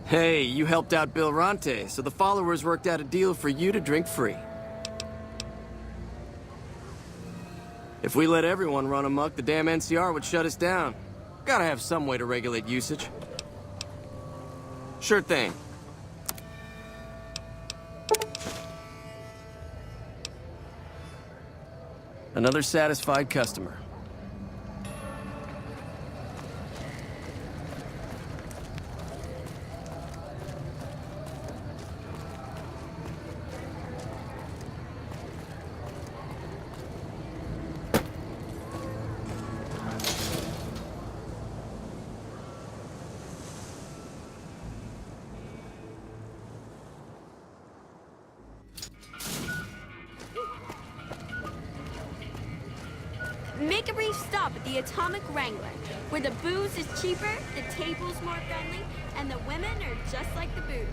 Hey, you helped out Bill Ronte, so the followers worked out a deal for you to drink free. If we let everyone run amok, the damn NCR would shut us down. Gotta have some way to regulate usage. Sure thing. Another satisfied customer. Make a brief stop at the Atomic Wrangler, where the booze is cheaper, the table's more friendly, and the women are just like the booze.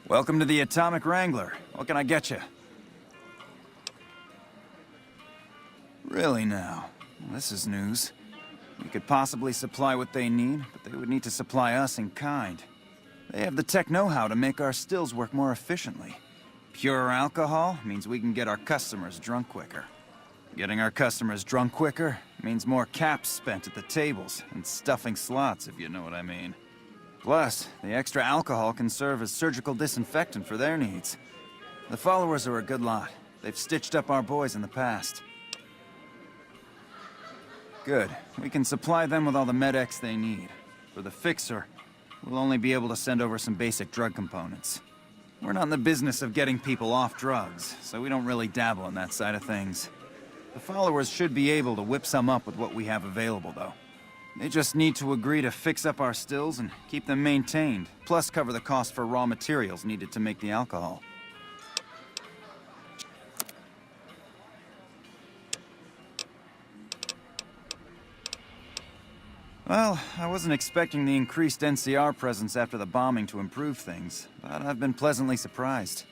Welcome to the Atomic Wrangler. What can I get you? Really now? Well, this is news. We could possibly supply what they need, but they would need to supply us in kind. They have the tech know-how to make our stills work more efficiently. Pure alcohol means we can get our customers drunk quicker. Getting our customers drunk quicker means more caps spent at the tables and stuffing slots, if you know what I mean. Plus, the extra alcohol can serve as surgical disinfectant for their needs. The followers are a good lot. They've stitched up our boys in the past. Good. We can supply them with all the med-X they need. For the fixer, we'll only be able to send over some basic drug components. We're not in the business of getting people off drugs, so we don't really dabble in that side of things. The followers should be able to whip some up with what we have available, though. They just need to agree to fix up our stills and keep them maintained, plus cover the cost for raw materials needed to make the alcohol. Well, I wasn't expecting the increased NCR presence after the bombing to improve things, but I've been pleasantly surprised.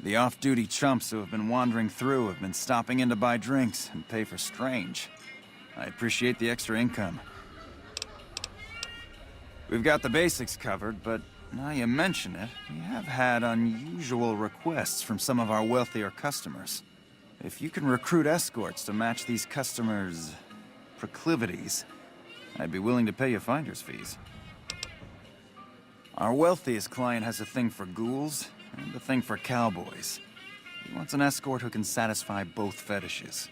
The off-duty chumps who have been wandering through have been stopping in to buy drinks and pay for strange. I appreciate the extra income. We've got the basics covered, but now you mention it, we have had unusual requests from some of our wealthier customers. If you can recruit escorts to match these customers' proclivities, I'd be willing to pay you finder's fees. Our wealthiest client has a thing for ghouls and a thing for cowboys. He wants an escort who can satisfy both fetishes.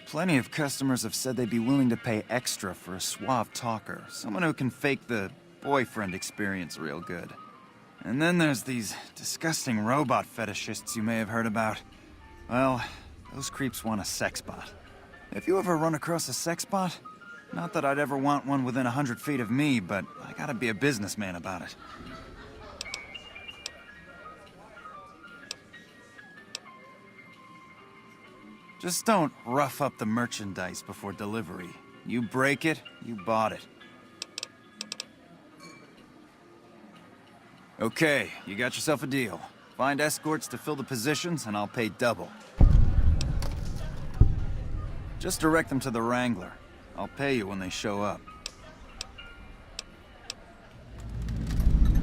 Plenty of customers have said they'd be willing to pay extra for a suave talker, someone who can fake the boyfriend experience real good. And then there's these disgusting robot fetishists you may have heard about. Well, those creeps want a sex bot. If you ever run across a sex bot, not that I'd ever want one within 100 feet of me, but I gotta be a businessman about it. Just don't rough up the merchandise before delivery. You break it, you bought it. Okay, you got yourself a deal. Find escorts to fill the positions, and I'll pay double. Just direct them to the Wrangler. I'll pay you when they show up.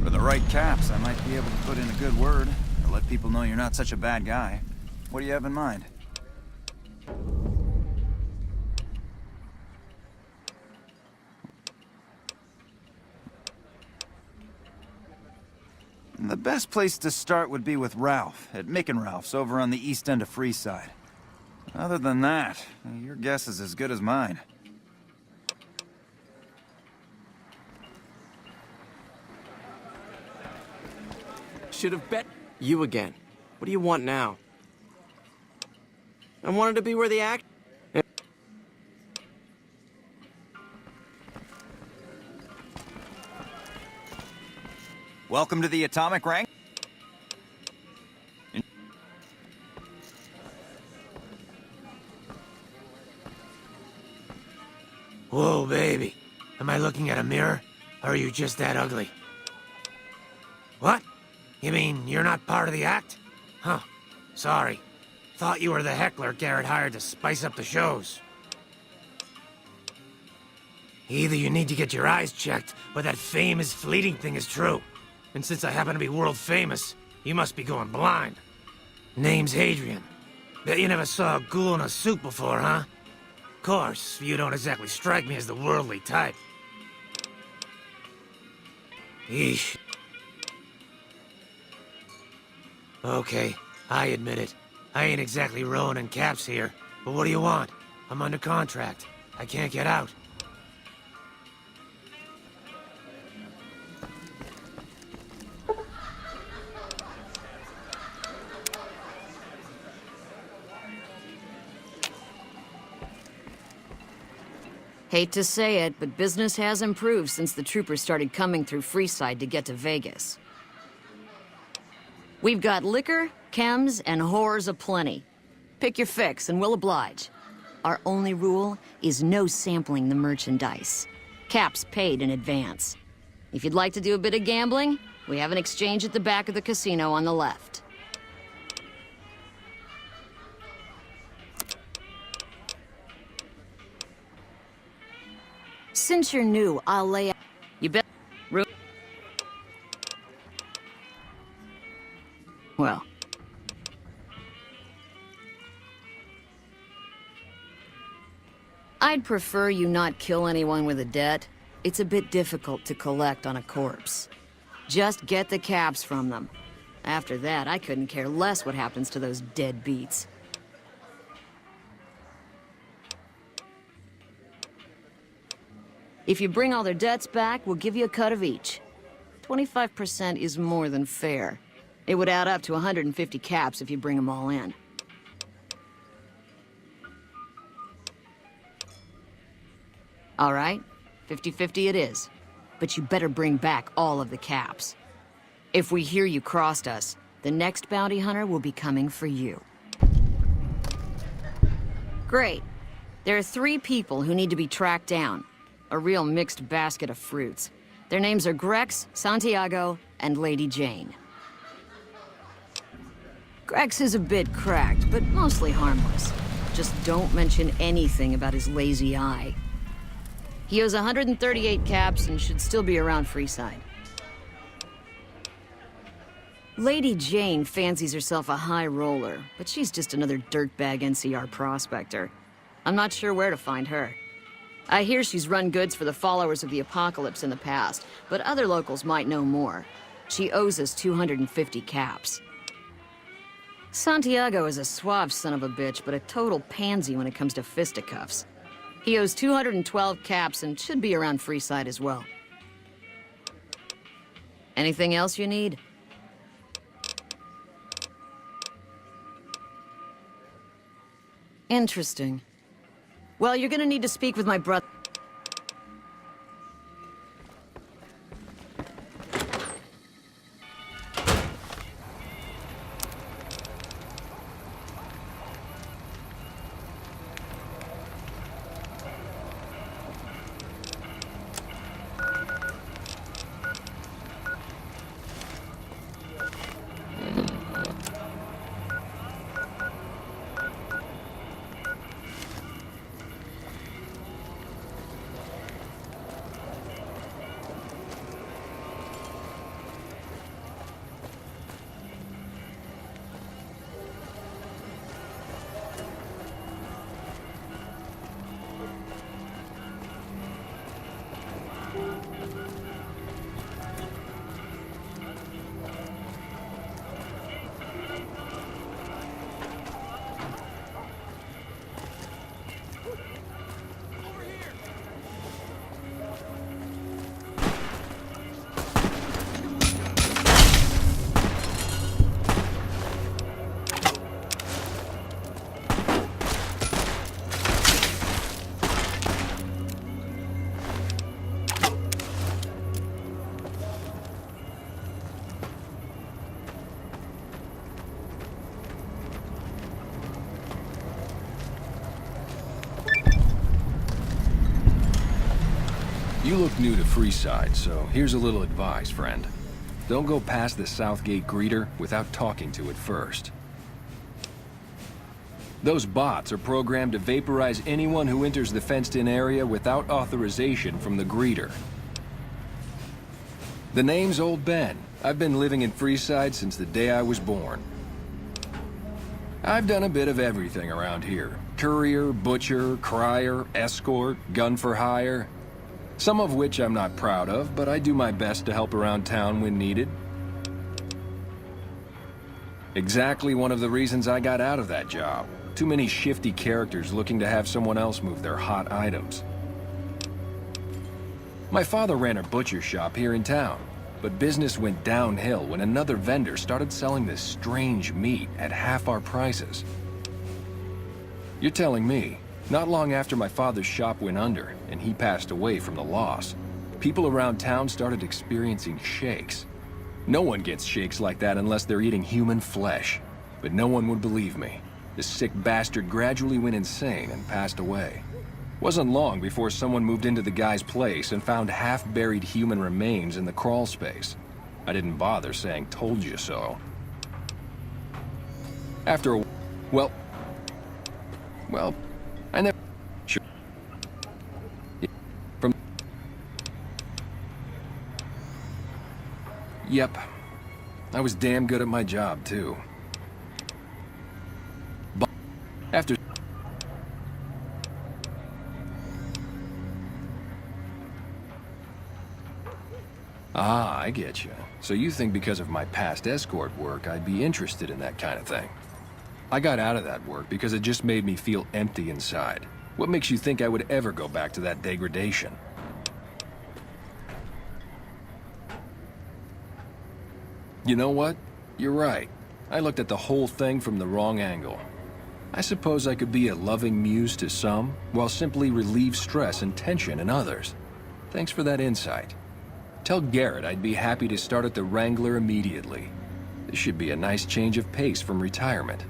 For the right caps, I might be able to put in a good word, or let people know you're not such a bad guy. What do you have in mind? The best place to start would be with Ralph, at Mick and Ralph's over on the east end of Freeside. Other than that, your guess is as good as mine. Should have bet you again. What do you want now? I wanted to be where the act... Welcome to the Atomic Rank. Whoa, baby. Am I looking at a mirror? Or are you just that ugly? What? You mean you're not part of the act? Huh. Sorry. Thought you were the heckler Garret hired to spice up the shows. Either you need to get your eyes checked, or that fame is fleeting thing is true. And since I happen to be world famous, you must be going blind. Name's Hadrian. Bet you never saw a ghoul in a suit before, huh? Course, you don't exactly strike me as the worldly type. Yeesh. Okay, I admit it. I ain't exactly rowing in caps here, but what do you want? I'm under contract. I can't get out. Hate to say it, but business has improved since the troopers started coming through Freeside to get to Vegas. We've got liquor, chems, and whores aplenty. Pick your fix, and we'll oblige. Our only rule is no sampling the merchandise. Caps paid in advance. If you'd like to do a bit of gambling, we have an exchange at the back of the casino on the left. Since you're new, I'll lay out... You bet... Well... I'd prefer you not kill anyone with a debt. It's a bit difficult to collect on a corpse. Just get the caps from them. After that, I couldn't care less what happens to those deadbeats. If you bring all their debts back, we'll give you a cut of each. 25% is more than fair. It would add up to 150 caps if you bring them all in. All right, 50-50 it is. But you better bring back all of the caps. If we hear you crossed us, the next bounty hunter will be coming for you. Great. There are 3 people who need to be tracked down. A real mixed basket of fruits. Their names are Grex, Santiago, and Lady Jane. Grex is a bit cracked, but mostly harmless. Just don't mention anything about his lazy eye. He owes 138 caps and should still be around Freeside. Lady Jane fancies herself a high roller, but she's just another dirtbag NCR prospector. I'm not sure where to find her. I hear she's run goods for the followers of the apocalypse in the past, but other locals might know more. She owes us 250 caps. Santiago is a suave son of a bitch, but a total pansy when it comes to fisticuffs. He owes 212 caps and should be around Freeside as well. Anything else you need? Interesting. Well, you're gonna need to speak with my brother. You look new to Freeside, so here's a little advice, friend. Don't go past the Southgate greeter without talking to it first. Those bots are programmed to vaporize anyone who enters the fenced-in area without authorization from the greeter. The name's Old Ben. I've been living in Freeside since the day I was born. I've done a bit of everything around here. Courier, butcher, crier, escort, gun for hire. Some of which I'm not proud of, but I do my best to help around town when needed. Exactly one of the reasons I got out of that job. Too many shifty characters looking to have someone else move their hot items. My father ran a butcher shop here in town, but business went downhill when another vendor started selling this strange meat at half our prices. You're telling me, not long after my father's shop went under and he passed away from the loss, people around town started experiencing shakes. No one gets shakes like that unless they're eating human flesh, but no one would believe me. The sick bastard gradually went insane and passed away. Wasn't long before someone moved into the guy's place and found half-buried human remains in the crawl space. I didn't bother saying "told you so." After a... Well, I never... Sure. From... Yep. I was damn good at my job, too. But after... Ah, I get you. So you think because of my past escort work, I'd be interested in that kind of thing. I got out of that work because it just made me feel empty inside. What makes you think I would ever go back to that degradation? You know what? You're right. I looked at the whole thing from the wrong angle. I suppose I could be a loving muse to some, while simply relieve stress and tension in others. Thanks for that insight. Tell Garret I'd be happy to start at the Wrangler immediately. This should be a nice change of pace from retirement.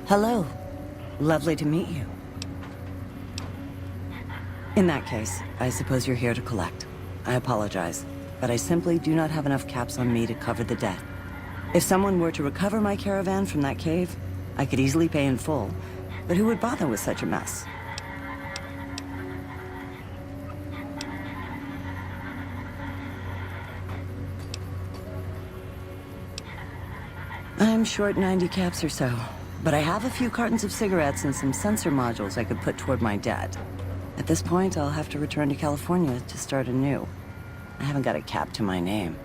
Hello. Lovely to meet you. In that case, I suppose you're here to collect. I apologize, but I simply do not have enough caps on me to cover the debt. If someone were to recover my caravan from that cave, I could easily pay in full, but who would bother with such a mess? I'm short 90 caps or so, but I have a few cartons of cigarettes and some sensor modules I could put toward my debt. At this point, I'll have to return to California to start anew. I haven't got a cap to my name.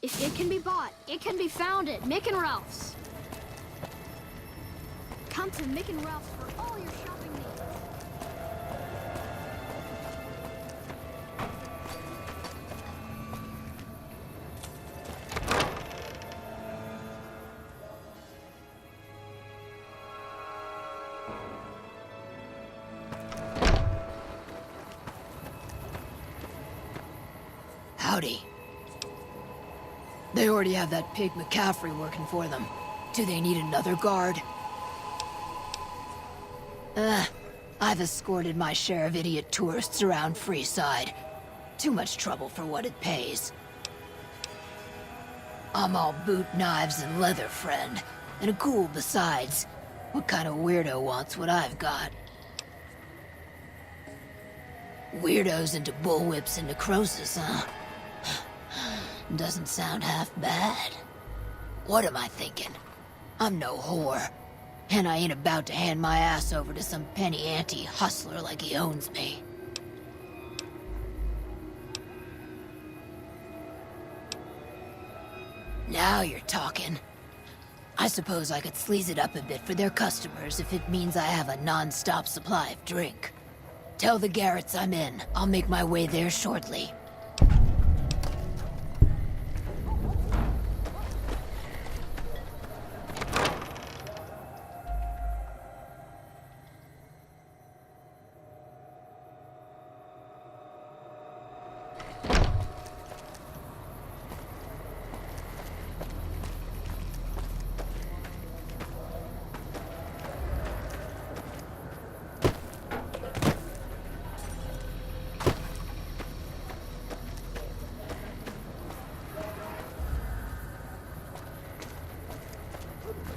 If it can be bought, it can be found at Mick and Ralph's. Come to Mick and Ralph's for all your shopping needs. Howdy. They already have that pig McCaffrey working for them. Do they need another guard? I've escorted my share of idiot tourists around Freeside. Too much trouble for what it pays. I'm all boot, knives, and leather, friend. And a cool besides. What kind of weirdo wants what I've got? Weirdos into bullwhips and necrosis, huh? Doesn't sound half bad. What am I thinking? I'm no whore. And I ain't about to hand my ass over to some penny ante hustler like he owns me. Now you're talking. I suppose I could sleaze it up a bit for their customers if it means I have a non-stop supply of drink. Tell the Garrets I'm in. I'll make my way there shortly.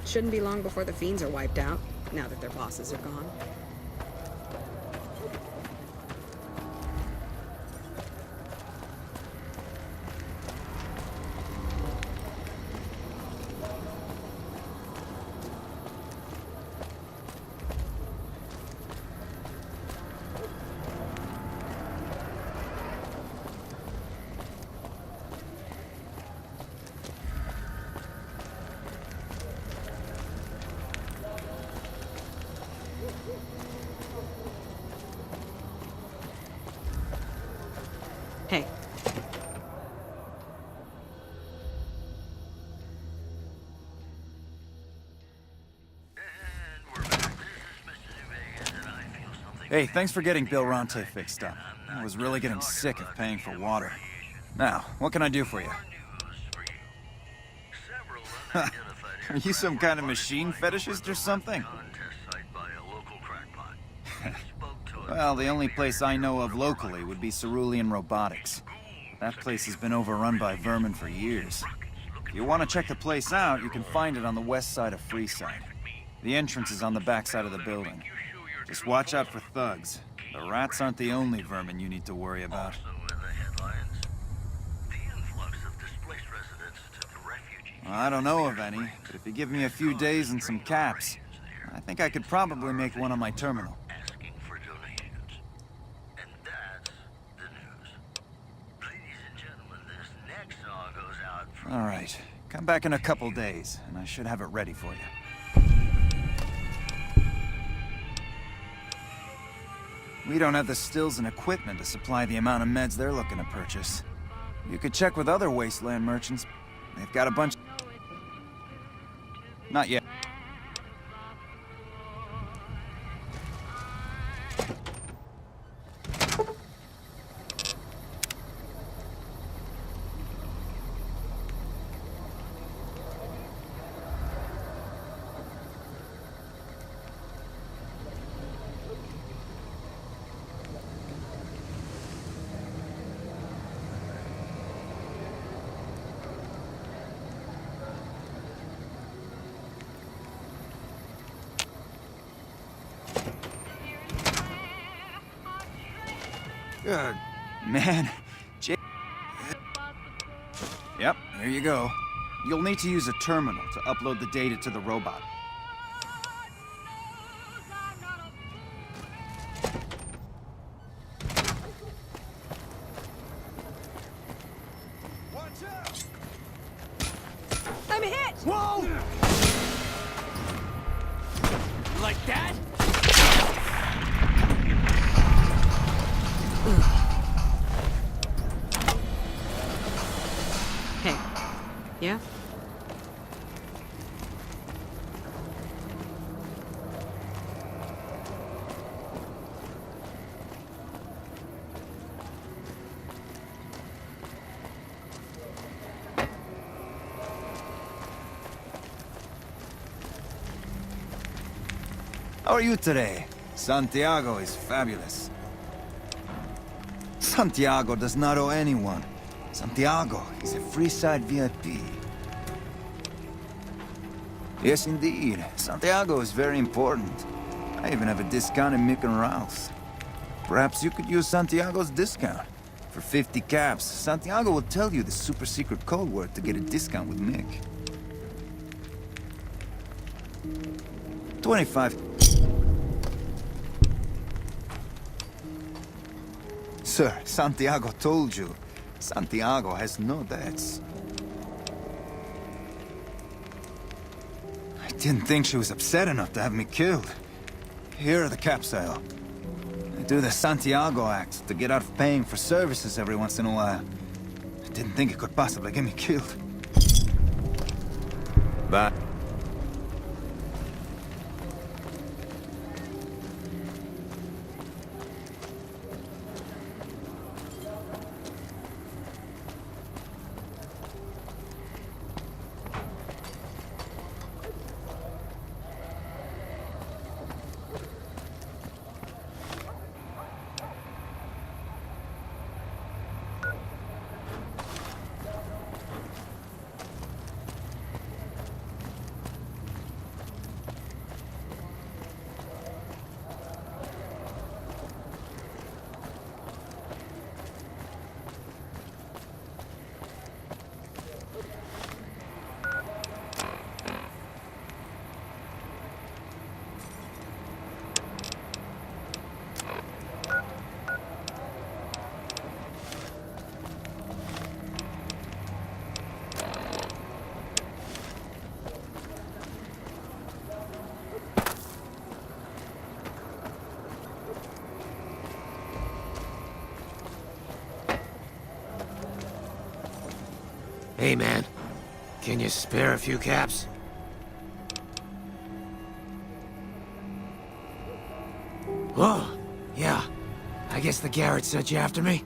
Shouldn't be long before the fiends are wiped out, now that their bosses are gone. Hey. Hey, thanks for getting Bill Ronte fixed up. I was really getting sick of paying for water. Now, what can I do for you? Are you some kind of machine fetishist or something? Well, the only place I know of locally would be Cerulean Robotics. That place has been overrun by vermin for years. If you want to check the place out, you can find it on the west side of Freeside. The entrance is on the back side of the building. Just watch out for thugs. The rats aren't the only vermin you need to worry about. Well, I don't know of any, but if you give me a few days and some caps, I think I could probably make one on my terminal. All right. Come back in a couple days, and I should have it ready for you. We don't have the stills and equipment to supply the amount of meds they're looking to purchase. You could check with other wasteland merchants. They've got a bunch... Not yet. Man, Yep, here you go. You'll need to use a terminal to upload the data to the robot. I'm hit! Whoa! Like that? Hey. Yeah? How are you today? Santiago is fabulous. Santiago does not owe anyone. Santiago is a free-side VIP. Yes, indeed. Santiago is very important. I even have a discount in Mick and Ralph's. Perhaps you could use Santiago's discount. For 50 caps, Santiago will tell you the super-secret code word to get a discount with Mick. 25. Sir, Santiago told you. Santiago has no debts. I didn't think she was upset enough to have me killed. Here are the caps I owe. I do the Santiago act to get out of paying for services every once in a while. I didn't think it could possibly get me killed. But... Hey, man. Can you spare a few caps? Oh, yeah. I guess the Garret sent you after me?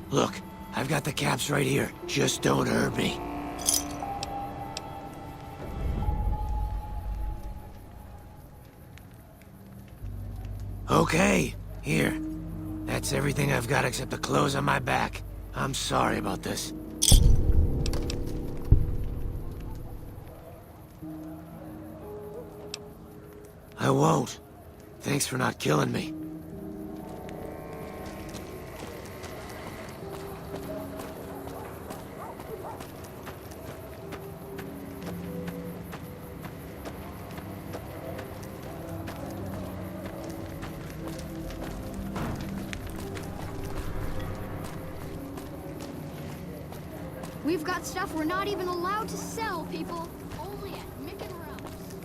Look, I've got the caps right here. Just don't hurt me. Okay, here. That's everything I've got except the clothes on my back. I'm sorry about this. I won't. Thanks for not killing me. We've got stuff we're not even allowed to sell, people. Only at Mick and Ralph's.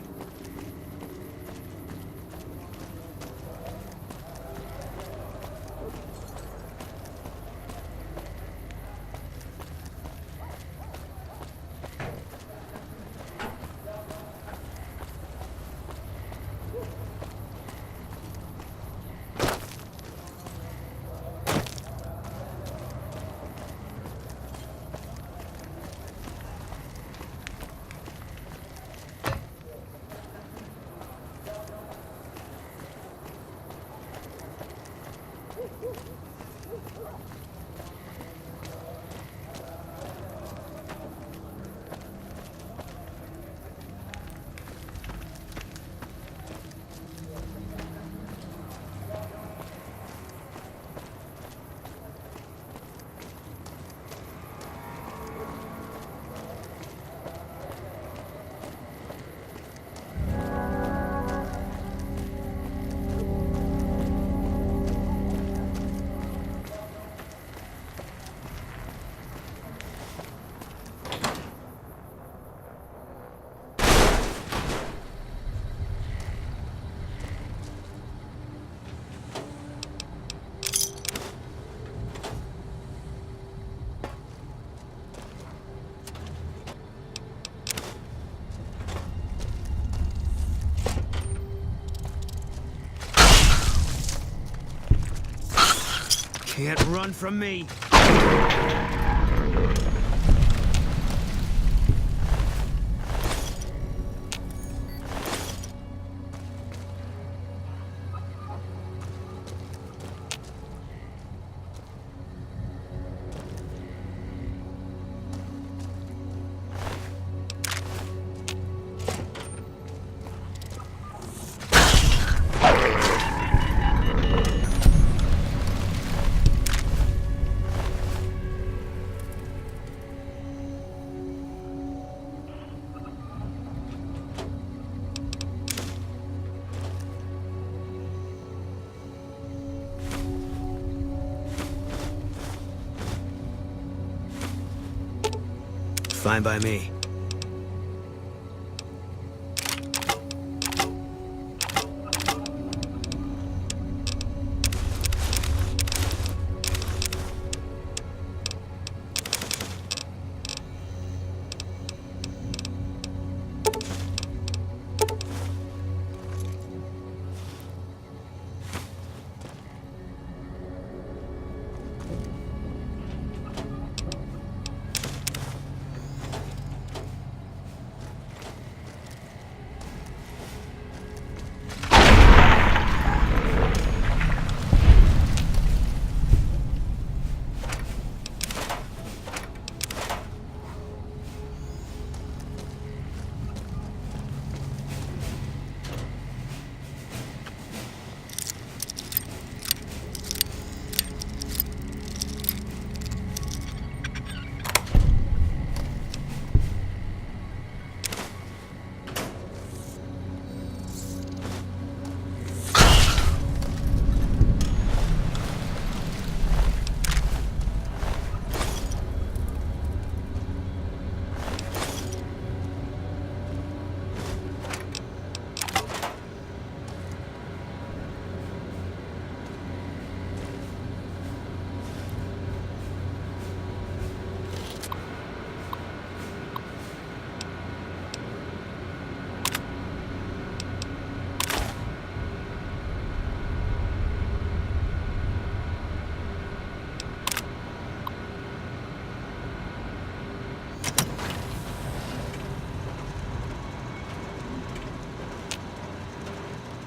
Can't run from me. Fine by me.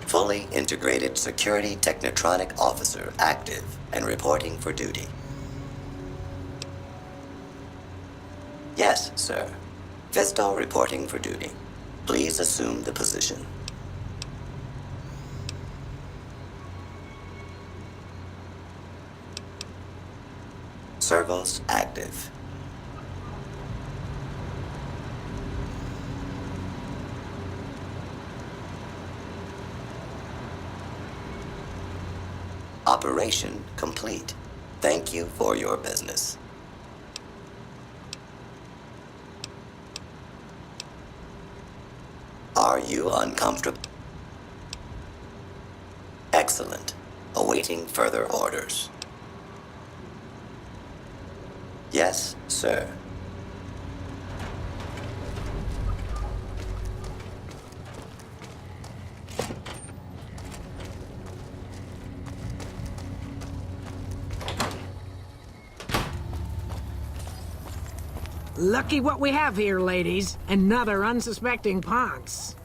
Fully integrated security technotronic officer active and reporting for duty. Yes, sir. Fisto reporting for duty. Please assume the position. Servos active. Operation complete. Thank you for your business. Are you uncomfortable? Excellent. Awaiting further orders. Yes, sir. Lucky what we have here, ladies. Another unsuspecting punks.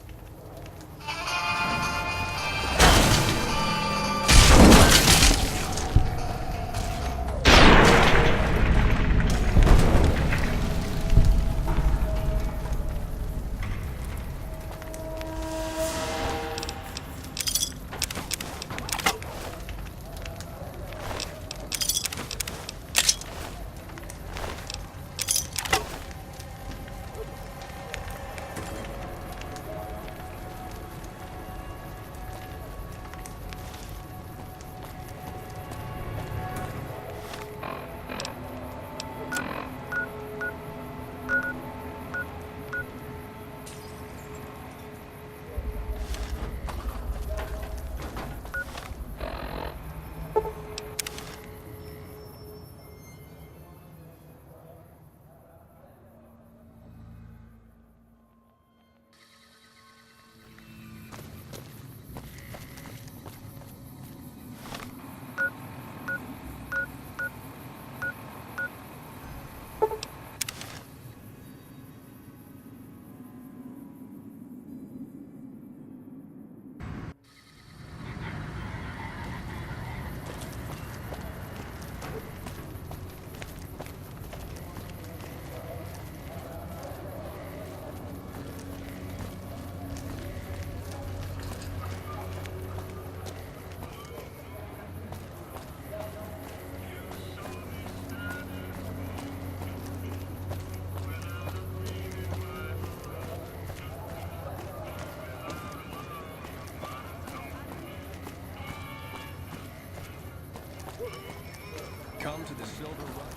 Come to the Silver Rush.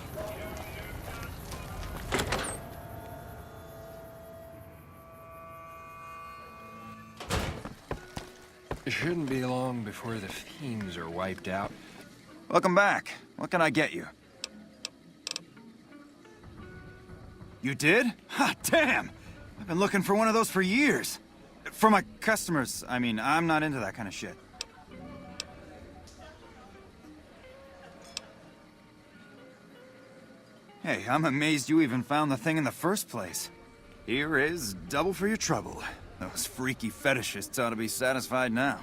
It shouldn't be long before the fiends are wiped out. Welcome back. What can I get you? You did? Ha, damn! I've been looking for one of those for years. For my customers, I mean, I'm not into that kind of shit. Hey, I'm amazed you even found the thing in the first place. Here is double for your trouble. Those freaky fetishists ought to be satisfied now.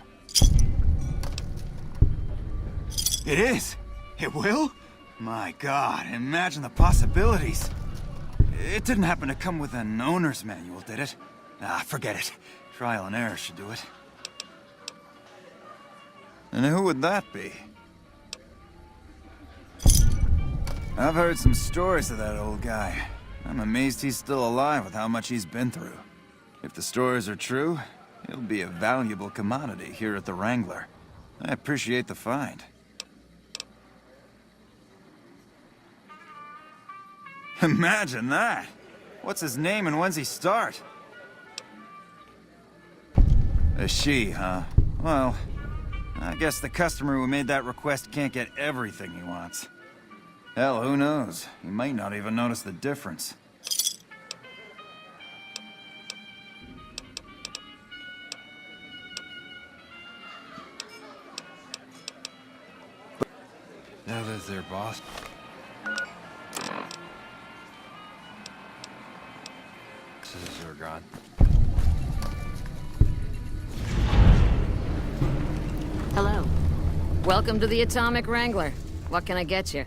It is! It will? My God, imagine the possibilities. It didn't happen to come with an owner's manual, did it? Ah, forget it. Trial and error should do it. And who would that be? I've heard some stories of that old guy. I'm amazed he's still alive with how much he's been through. If the stories are true, he'll be a valuable commodity here at the Wrangler. I appreciate the find. Imagine that! What's his name and when's he start? A she, huh? Well, I guess the customer who made that request can't get everything he wants. Hell, who knows? He might not even notice the difference. Now that they're boss... are gone. Hello. Welcome to the Atomic Wrangler. What can I get you?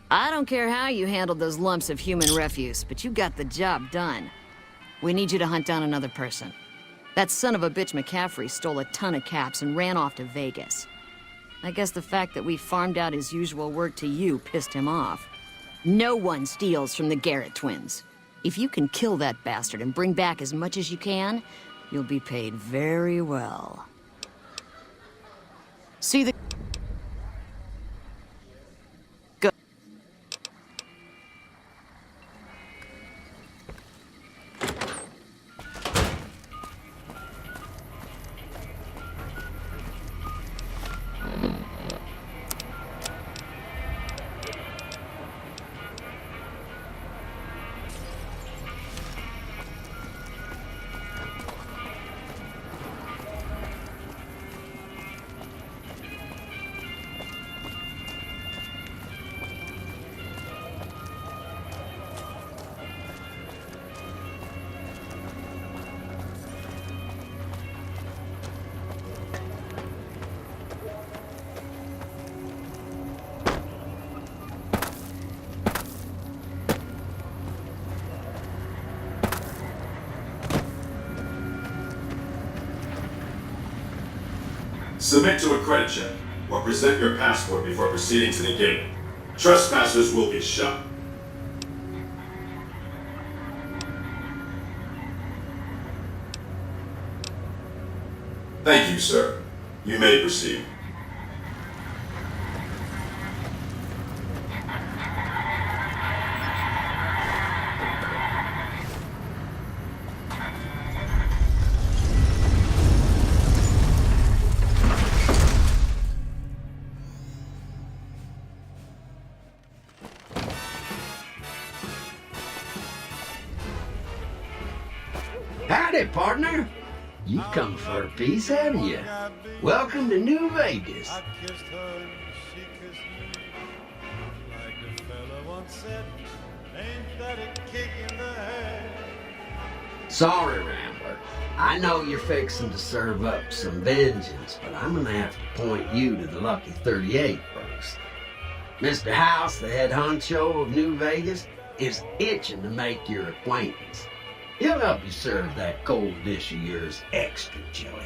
I don't care how you handled those lumps of human refuse, but you got the job done. We need you to hunt down another person. That son of a bitch McCaffrey stole a ton of caps and ran off to Vegas. I guess the fact that we farmed out his usual work to you pissed him off. No one steals from the Garret twins. If you can kill that bastard and bring back as much as you can, you'll be paid very well. See the... Go. Submit to a credit check, or present your passport before proceeding to the gate. Trespassers will be shot. Thank you, sir. You may proceed. Howdy, partner. You've come for a piece, haven't you? Welcome to New Vegas. Sorry, Rambler. I know you're fixing to serve up some vengeance, but I'm gonna have to point you to the Lucky 38 first. Mr. House, the head honcho of New Vegas, is itching to make your acquaintance. He'll help you serve that cold dish of yours extra chili.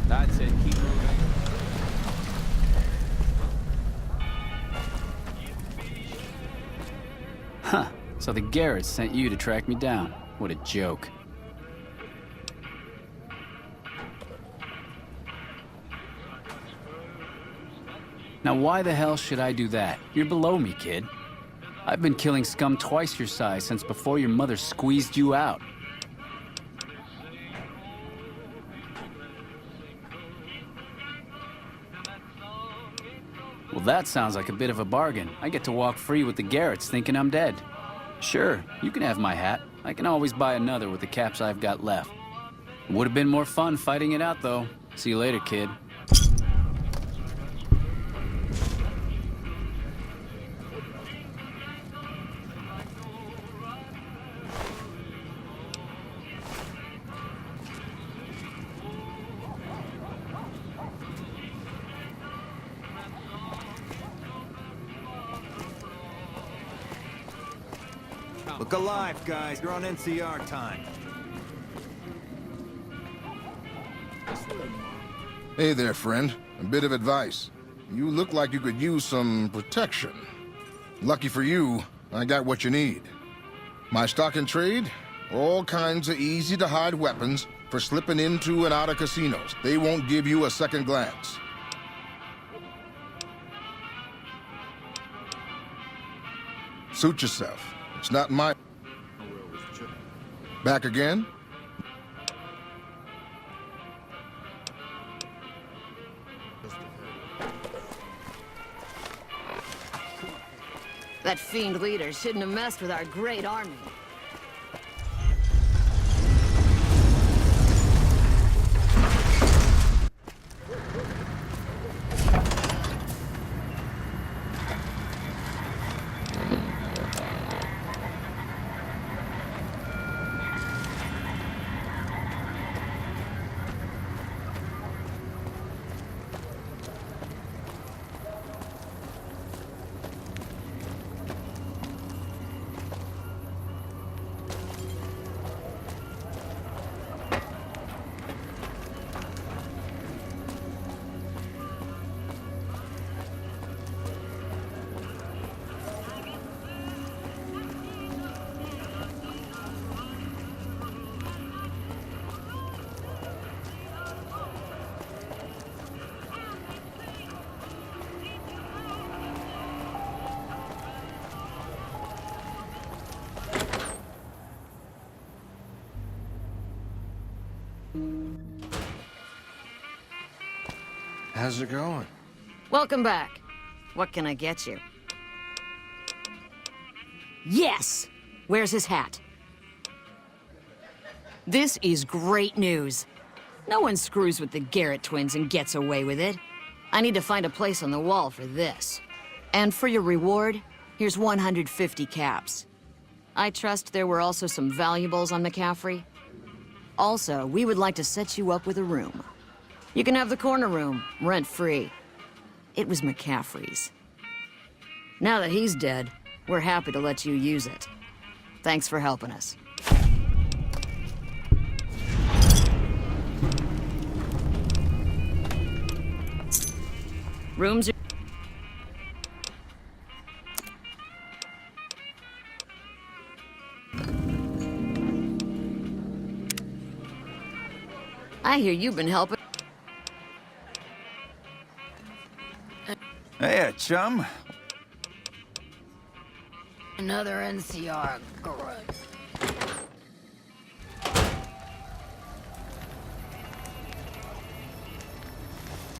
That's it, keep moving. Huh, so the Garrett sent you to track me down. What a joke. Now why the hell should I do that? You're below me, kid. I've been killing scum twice your size since before your mother squeezed you out. Well, that sounds like a bit of a bargain. I get to walk free with the Garrets thinking I'm dead. Sure, you can have my hat. I can always buy another with the caps I've got left. Would have been more fun fighting it out, though. See you later, kid. Look alive, guys. You're on NCR time. Hey there, friend. A bit of advice. You look like you could use some protection. Lucky for you, I got what you need. My stock and trade? All kinds of easy-to-hide weapons for slipping into and out of casinos. They won't give you a second glance. Suit yourself. It's not my... Back again? That fiend leader shouldn't have messed with our great army. How's it going? Welcome back. What can I get you? Yes! Where's his hat? This is great news. No one screws with the Garret twins and gets away with it. I need to find a place on the wall for this. And for your reward, here's 150 caps. I trust there were also some valuables on McCaffrey. Also, we would like to set you up with a room. You can have the corner room, rent-free. It was McCaffrey's. Now that he's dead, we're happy to let you use it. Thanks for helping us. Rooms are... I hear you've been helping... Hey, chum. Another NCR girl.